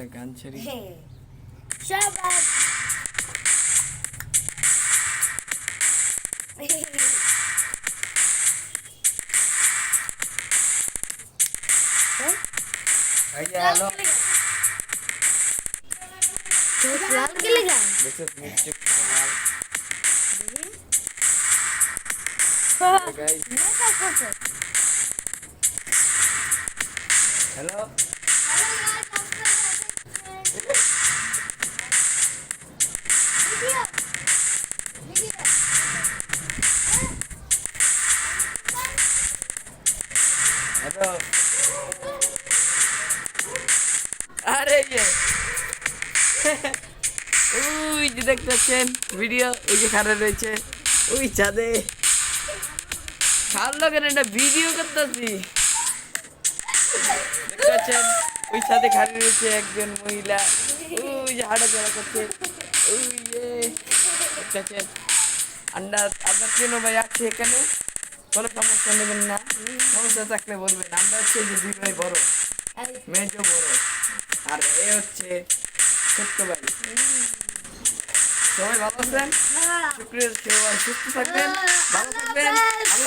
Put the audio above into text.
একটা গান ছাড়ি। শাবাশ হ্যালো লাল के लेगा দেখছো মিউজিক লাল গাইস ये क्या करते হ্যালো হ্যালো আরে ইয়ে ওই যে দেখতে পাচ্ছেন ভিডিও ওই যে খারাপ রয়েছে ওই ছাদে খাল লোকের একটা ভিডিও করতেছি দেখতে পাচ্ছেন ওই ছাদে খালি রয়েছে একজন মহিলা ওই যে হাঁটাচলা করছে ওই যে দেখতে পাচ্ছেন আপনার কেন ভাই আছে এখানে কোনো সমস্যা নেবেন না সমস্যা থাকলে বলবেন আমরা হচ্ছে যে দুই ভাই বড় মেজো বড় আর এ হচ্ছে ছোট্ট ভাই সবাই ভালো আছেন শুক্রিয়া সবাই সুস্থ থাকবেন ভালো থাকবেন